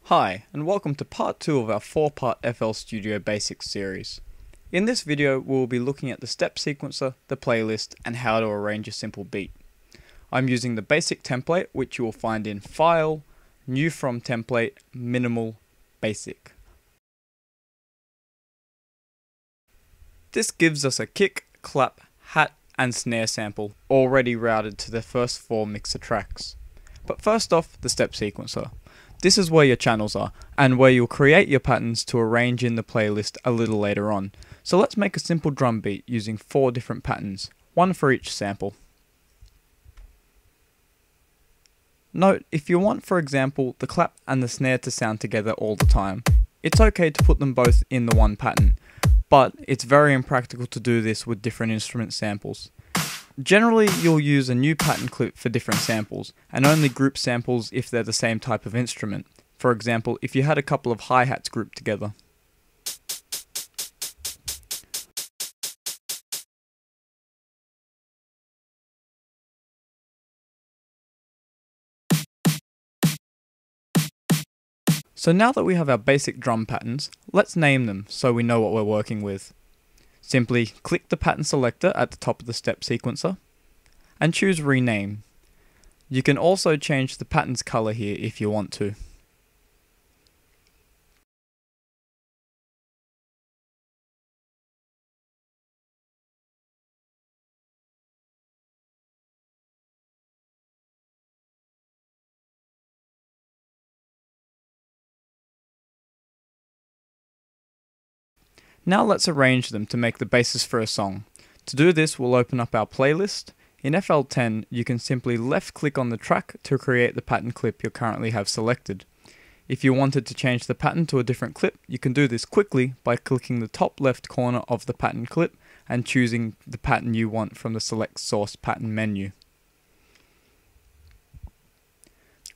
Hi, and welcome to part 2 of our 4-part FL Studio Basics series. In this video, we will be looking at the step sequencer, the playlist, and how to arrange a simple beat. I'm using the basic template, which you will find in File, New from Template, Minimal, Basic. This gives us a kick, clap, hat, and snare sample, already routed to the first 4 mixer tracks. But first off, the step sequencer. This is where your channels are, and where you'll create your patterns to arrange in the playlist a little later on. So let's make a simple drum beat using 4 different patterns, one for each sample. Note, if you want, for example, the clap and the snare to sound together all the time, it's okay to put them both in the one pattern, but it's very impractical to do this with different instrument samples. Generally, you'll use a new pattern clip for different samples, and only group samples if they're the same type of instrument. For example, if you had a couple of hi-hats grouped together. So now that we have our basic drum patterns, let's name them so we know what we're working with. Simply click the pattern selector at the top of the step sequencer and choose Rename. You can also change the pattern's color here if you want to. Now let's arrange them to make the basis for a song. To do this, we'll open up our playlist. In FL10, you can simply left-click on the track to create the pattern clip you currently have selected. If you wanted to change the pattern to a different clip, you can do this quickly by clicking the top left corner of the pattern clip and choosing the pattern you want from the Select Source Pattern menu.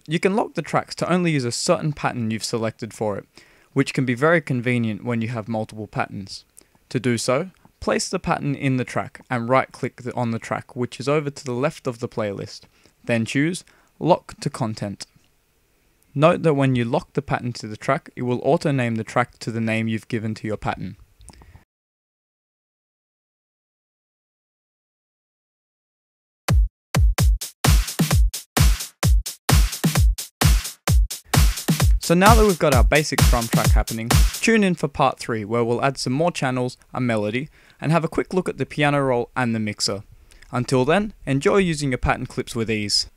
You can lock the tracks to only use a certain pattern you've selected for it, which can be very convenient when you have multiple patterns. To do so, place the pattern in the track and right-click on the track, which is over to the left of the playlist. Then choose Lock to Content. Note that when you lock the pattern to the track, it will auto-name the track to the name you've given to your pattern. So now that we've got our basic drum track happening, tune in for part 3 where we'll add some more channels, a melody, and have a quick look at the piano roll and the mixer. Until then, enjoy using your pattern clips with ease.